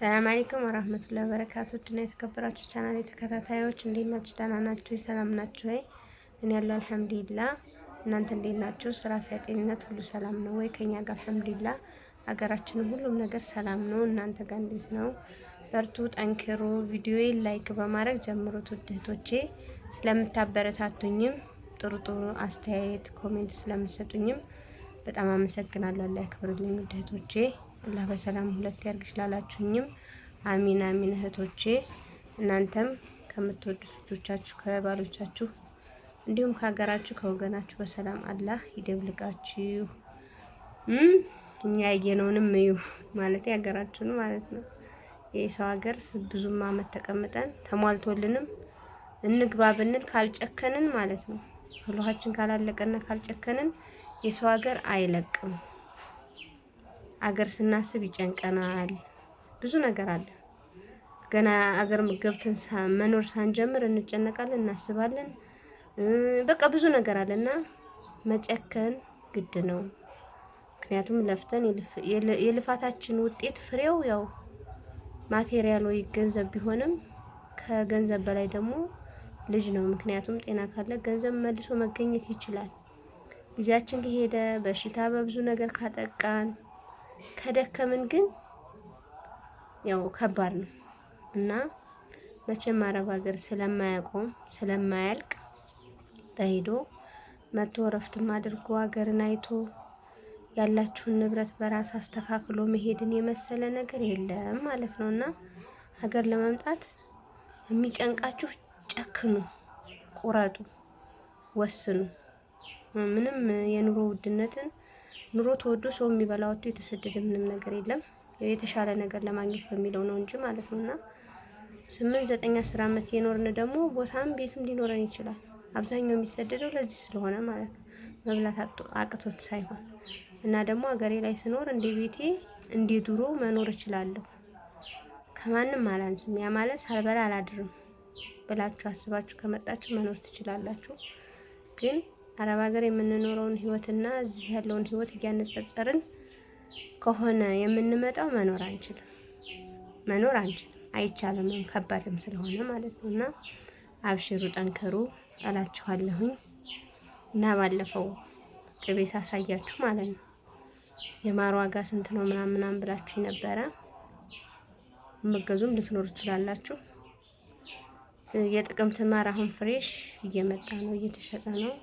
ሰላም አለይኩም ወራህመቱላሂ ወበረካቱ። ድና የተከበራችሁ ቻናል ተከታታዮች እንዴት ናችሁ? ደህና ናችሁ? ሰላም ናችሁ ወይ? እኔ ያለው አልሐምዱሊላህ። እናንተ እንዴት ናችሁ? ስራ፣ ጤንነት ሁሉ ሰላም ነው ወይ? ከኛ ጋር አልሐምዱሊላህ። ሀገራችንም ሁሉም ነገር ሰላም ነው። እናንተ ጋር እንዴት ነው? በርቱ፣ ጠንክሩ። ቪዲዮዬን ላይክ በማድረግ ጀምሩት ውድ እህቶቼ። ስለምታበረታቱኝም ጥሩ አስተያየት ኮሜንት ስለምትሰጡኝም በጣም አመሰግናለሁ። አላህ ያክብርልኝ ውድ እህቶቼ። አላህ በሰላም ሁለት ያርግሽ ላላችሁኝም አሚን አሚን እህቶቼ። እናንተም ከምትወዱት ልጆቻችሁ ከባሎቻችሁ እንዲሁም ከሀገራችሁ ከወገናችሁ በሰላም አላህ ይደብልቃችሁ። እኛ ያየነውንም እዩ ማለት ሀገራችን ማለት ነው። የሰው ሀገር ብዙም አመት ተቀምጠን ተሟልቶልንም እንግባ ብንል ካልጨከንን ማለት ነው። ሁላችን ካላለቀና ካልጨከንን የሰው ሀገር አይለቅም። አገር ስናስብ ይጨንቀናል። ብዙ ነገር አለ። ገና አገር ገብተን መኖር ሳንጀምር እንጨነቃለን፣ እናስባለን። በቃ ብዙ ነገር አለና መጨከን ግድ ነው። ምክንያቱም ለፍተን የልፋታችን ውጤት ፍሬው ያው ማቴሪያል ወይ ገንዘብ ቢሆንም ከገንዘብ በላይ ደግሞ ልጅ ነው። ምክንያቱም ጤና ካለ ገንዘብ መልሶ መገኘት ይችላል። ጊዜያችን ከሄደ በሽታ በብዙ ነገር ካጠቃን ከደከምን ግን ያው ከባድ ነው እና መቼም አረብ ሀገር ስለማያቆም ስለማያልቅ ተሄዶ መቶ ረፍትም አድርጎ ሀገርን አይቶ ያላችሁን ንብረት በራስ አስተካክሎ መሄድን የመሰለ ነገር የለም ማለት ነውና ሀገር ለመምጣት የሚጨንቃችሁ ጨክኑ፣ ቁረጡ፣ ወስኑ። ምንም የኑሮ ውድነትን ኑሮ ተወዶ ሰው የሚበላው ወጥቶ የተሰደደ ምንም ነገር የለም። የተሻለ ነገር ለማግኘት በሚለው ነው እንጂ ማለት ነውና 8 9 10 አመት የኖርን ደግሞ ቦታም ቤትም ሊኖረን ይችላል። አብዛኛው የሚሰደደው ለዚህ ስለሆነ ማለት ነው መብላት አቅቶት ሳይሆን እና ደግሞ ሀገሬ ላይ ስኖር እንደ ቤቴ እንደ ድሮ መኖር እችላለሁ። ከማንም አላንስም። ያ ማለት ሳልበላ አላድርም ብላችሁ አስባችሁ ከመጣችሁ መኖር ትችላላችሁ። ግን አረብ ሀገር የምንኖረውን ህይወትና እዚህ ያለውን ህይወት እያነጻጸርን ከሆነ የምንመጣው መኖር አንችልም። አይቻልም፣ ከባድም ስለሆነ ማለት ነውና አብሽሩ፣ ጠንከሩ እላችኋለሁኝ። እና ባለፈው ቅቤ ሳሳያችሁ ማለት ነው የማር ዋጋ ስንት ነው ምናምን ብላችሁ ነበረ። መገዙም ልትኖር ትችላላችሁ። የጥቅምት ማር አሁን ፍሬሽ እየመጣ ነው፣ እየተሸጠ ነው።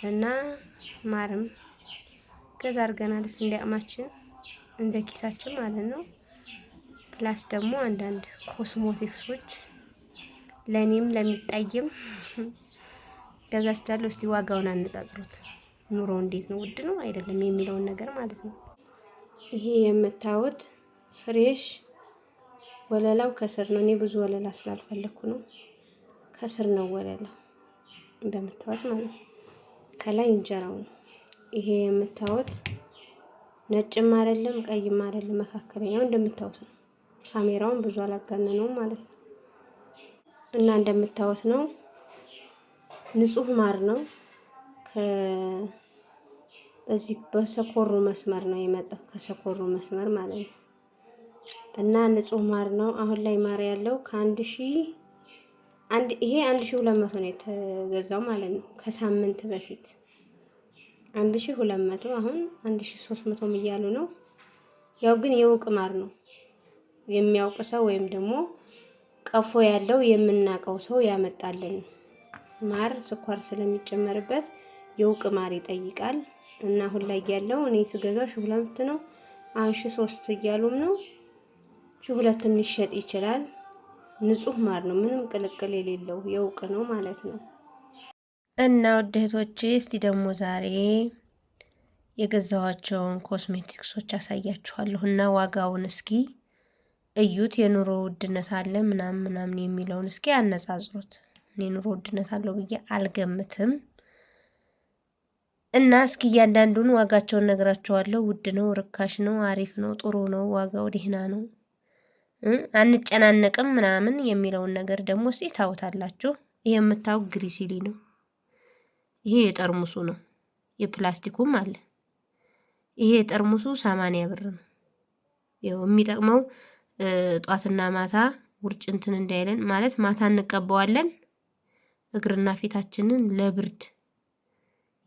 እና ማርም ገዛ አድርገናል እንደ አቅማችን እንደ ኪሳችን ማለት ነው። ፕላስ ደግሞ አንዳንድ ኮስሞቲክሶች ለኔም ለሚጣይም ገዛችኋለሁ። እስቲ ዋጋውን አነጻጽሩት። ኑሮ እንዴት ነው? ውድ ነው አይደለም የሚለውን ነገር ማለት ነው። ይሄ የምታዩት ፍሬሽ ወለላው ከስር ነው። እኔ ብዙ ወለላ ስላልፈለኩ ነው። ከስር ነው ወለላው እንደምታዩት ማለት ነው። ከላይ እንጀራው ነው። ይሄ የምታዩት ነጭም አይደለም ቀይም አይደለም መካከለኛው እንደምታዩት ነው። ካሜራውን ብዙ አላጋነነውም ማለት ነው። እና እንደምታዩት ነው። ንጹህ ማር ነው። በዚህ በሰኮሩ መስመር ነው የመጣው፣ ከሰኮሩ መስመር ማለት ነው። እና ንጹህ ማር ነው። አሁን ላይ ማር ያለው ይሄ 1200 ነው የተገዛው ማለት ነው። ከሳምንት በፊት 1200 አሁን 1300 እያሉ ነው። ያው ግን የውቅ ማር ነው። የሚያውቅ ሰው ወይም ደግሞ ቀፎ ያለው የምናቀው ሰው ያመጣልን ማር ስኳር ስለሚጨመርበት የውቅ ማር ይጠይቃል። እና አሁን ላይ ያለው እኔ ስገዛው 1200 ነው። አሁን 3 እያሉም ነው። 2ም ሊሸጥ ይችላል። ንጹህ ማር ነው። ምንም ቅልቅል የሌለው የውቅ ነው ማለት ነው። እና ውድ እህቶቼ እስቲ ደግሞ ዛሬ የገዛኋቸውን ኮስሜቲክሶች አሳያችኋለሁ እና ዋጋውን እስኪ እዩት። የኑሮ ውድነት አለ ምናምን የሚለውን እስኪ አነጻጽሩት። እኔ ኑሮ ውድነት አለው ብዬ አልገምትም። እና እስኪ እያንዳንዱን ዋጋቸውን ነግራቸዋለሁ። ውድ ነው፣ ርካሽ ነው፣ አሪፍ ነው፣ ጥሩ ነው፣ ዋጋው ደህና ነው፣ አንጨናነቅም ምናምን የሚለውን ነገር ደግሞ እስኪ ታውታላችሁ። ይሄ የምታዩት ግሪሲሊ ነው። ይሄ የጠርሙሱ ነው። የፕላስቲኩም አለ። ይሄ የጠርሙሱ 80 ብር ነው። ያው የሚጠቅመው ጧትና ማታ ውርጭ እንትን እንዳይለን ማለት ማታ እንቀባዋለን። እግርና ፊታችንን ለብርድ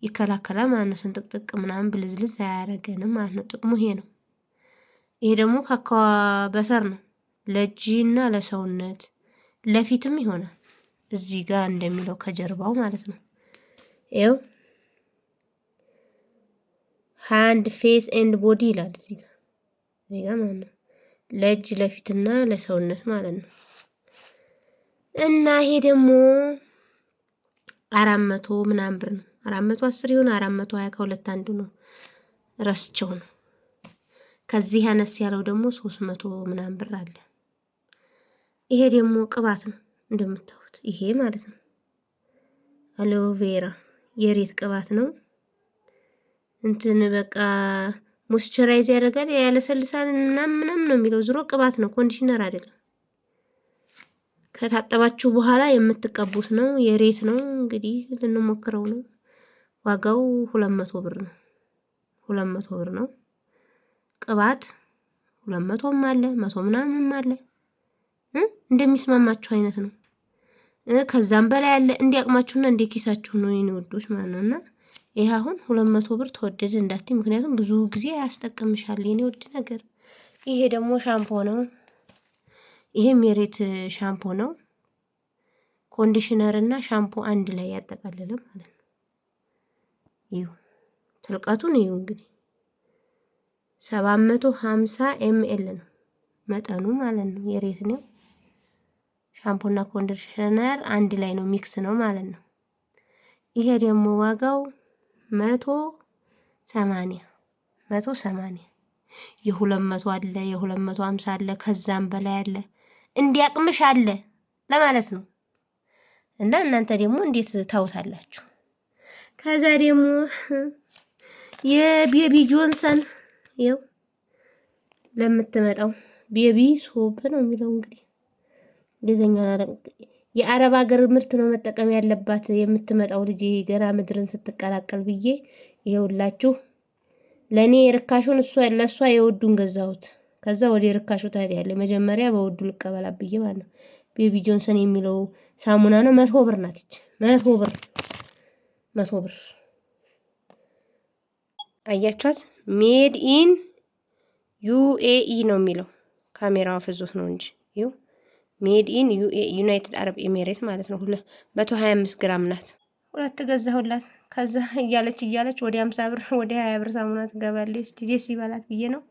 ይከላከላል ማለት ነው። ስንጥቅጥቅ ምናምን ብልዝልዝ አያረገንም ማለት ነው። ጥቅሙ ይሄ ነው። ይሄ ደግሞ ካካዋ በተር ነው። ለእጅና ለሰውነት ለፊትም ይሆናል። እዚህ ጋር እንደሚለው ከጀርባው ማለት ነው። ይኸው ሃንድ ፌስ ኤንድ ቦዲ ይላል እዚህ ጋር ማለት ነው። ለእጅ ለፊትና ለሰውነት ማለት ነው። እና ይሄ ደግሞ 400 ምናምን ብር ነው። 410 ይሁን 420 ከሁለት አንዱ ነው። ረስቸው ነው። ከዚህ ያነስ ያለው ደግሞ 300 ምናምን ብር አለ። ይሄ ደግሞ ቅባት ነው እንደምታዩት ይሄ ማለት ነው። አሎቬራ የሬት ቅባት ነው። እንትን በቃ ሞይስቸራይዝ ያደርጋል፣ ያለሰልሳል ምናምን ነው የሚለው። ዝሮ ቅባት ነው፣ ኮንዲሽነር አይደለም። ከታጠባችሁ በኋላ የምትቀቡት ነው። የሬት ነው እንግዲህ ልንሞክረው ነው። ዋጋው 200 ብር ነው። 200 ብር ነው። ቅባት 200ም አለ 100 ምናምንም አለ። እንደሚስማማችሁ አይነት ነው። ከዛም በላይ አለ። እንዲያቅማችሁና እንዲኪሳችሁ ነው የኔ ወዶች ማለት ነውና ይሄ አሁን 200 ብር ተወደደ እንዳትይ፣ ምክንያቱም ብዙ ጊዜ ያስጠቅምሻል የኔ ውድ ነገር። ይሄ ደግሞ ሻምፖ ነው። ይሄም የሬት ሻምፖ ነው። ኮንዲሽነር እና ሻምፖ አንድ ላይ ያጠቃልላል ማለት ነው። ይሁ ትልቀቱን ይሁ እንግዲህ 750 ml ነው መጠኑ ማለት ነው። የሬት ነው። ሻምፖና ኮንዲሽነር አንድ ላይ ነው፣ ሚክስ ነው ማለት ነው። ይሄ ደግሞ ዋጋው 180 የ200 አለ፣ የ250 አለ፣ ከዛም በላይ አለ። እንዲያቅምሽ አለ ለማለት ነው። እና እናንተ ደግሞ እንዴት ታውታላችሁ? ከዛ ደግሞ የቤቢ ጆንሰን ይኸው ለምትመጣው ቤቢ ሶፕ ነው የሚለው እንግዲህ እንደዘኛው የአረብ ሀገር ምርት ነው መጠቀም ያለባት የምትመጣው ልጅ ገና ምድርን ስትቀላቀል ብዬ ይሄውላችሁ። ለኔ ርካሹን ለሷ የወዱን ገዛሁት። ከዛ ወደ ርካሹ ታዲያለህ መጀመሪያ በወዱ ልቀበላ ብዬ ማለት ነው። ቤቢ ጆንሰን የሚለው ሳሙና ነው። 100 ብር ናት። 100 ብር አያችኋት? ሜድ ኢን ዩኤኢ ነው የሚለው። ካሜራው ፍዞት ነው እንጂ ይኸው ሜድ ኢን ዩናይትድ አረብ ኤሚሬት ማለት ነው። 125 ግራም ናት። ሁለት ገዛሁላት። ከዛ እያለች ወደ 50 ብር ወደ 20 ብር ሳሙና ትገባለች። እስቲ ደስ ይበላት ብዬ ነው።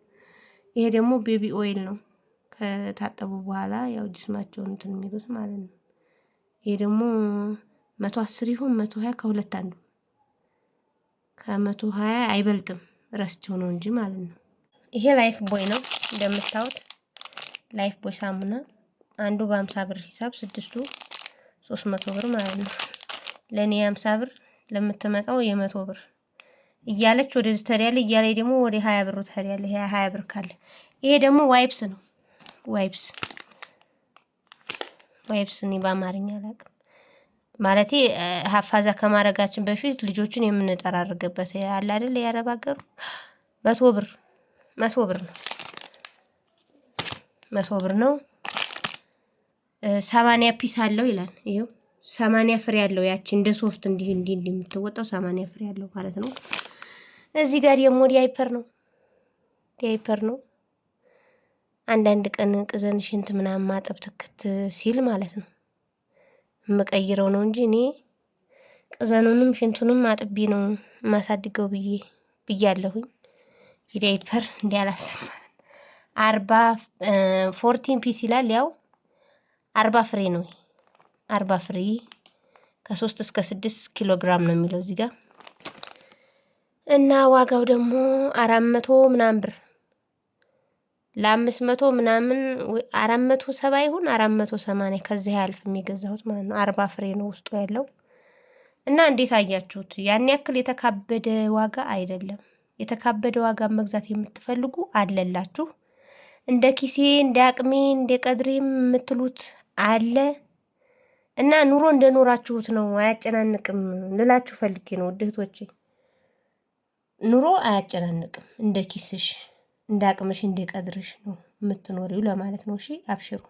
ይሄ ደግሞ ቤቢ ኦይል ነው። ከታጠቡ በኋላ ያው ጅስማቸውን እንትን የሚሉት ማለት ነው። ይሄ ደግሞ 110 ይሁን 120 ከሁለት አንዱ። ከ120 አይበልጥም፣ ረስቸው ነው እንጂ ማለት ነው። ይሄ ላይፍ ቦይ ነው እንደምታዩት። ላይፍ ቦይ ሳሙና አንዱ በ50 ብር ሂሳብ 6ቱ 300 ብር ማለት ነው። ለኔ 50 ብር ለምትመጣው የ100 ብር እያለች ወደዚህ ተሪያለ እያለ ደግሞ ወደ 20 ብር ተሪያለ። ይሄ 20 ብር ካለ ይሄ ደግሞ ዋይፕስ ነው። ዋይፕስ እኔ በአማርኛ አላውቅም ማለቴ ሀፋዛ ከማረጋችን በፊት ልጆችን የምንጠራርግበት ያለ አይደል? የአረብ ሀገሩ 100 ብር ነው። 100 ብር ነው። 80 ፒስ አለው ይላል። ይሄው 80 ፍሬ ያለው ያቺ እንደ ሶፍት እንዲህ የምትወጣው 80 ፍሬ ያለው ማለት ነው። እዚህ ጋር ደግሞ ዳይፐር ነው። አንዳንድ ቀን ቅዘን ሽንት ምናምን ማጠብ ትክት ሲል ማለት ነው የምቀይረው ነው እንጂ እኔ ቅዘኑንም ሽንቱንም አጥቢ ነው ማሳድገው ብያለሁኝ። ዳይፐር እንዲያላስብ 14 ፒስ ይላል። ያው 40 ፍሬ ነው። 40 ፍሬ ከ3 እስከ 6 ኪሎ ግራም ነው የሚለው እዚህ ጋር እና ዋጋው ደግሞ 400 ምናምን ብር ለ500 ምናምን 470 ይሁን 480 ከዚህ ያልፍ የሚገዛሁት ማለት ነው። 40 ፍሬ ነው ውስጡ ያለው እና እንዴት አያችሁት? ያን ያክል የተካበደ ዋጋ አይደለም። የተካበደ ዋጋ መግዛት የምትፈልጉ አለላችሁ። እንደ ኪሴ እንደ አቅሜ እንደ ቀድሬም የምትሉት አለ እና ኑሮ እንደኖራችሁት ነው። አያጨናንቅም ልላችሁ ፈልጌ ነው እህቶቼ። ኑሮ አያጨናንቅም። እንደ ኪስሽ እንደ አቅምሽ እንደ ቀድርሽ ነው የምትኖሪው ለማለት ነው። እሺ አብሽሩ።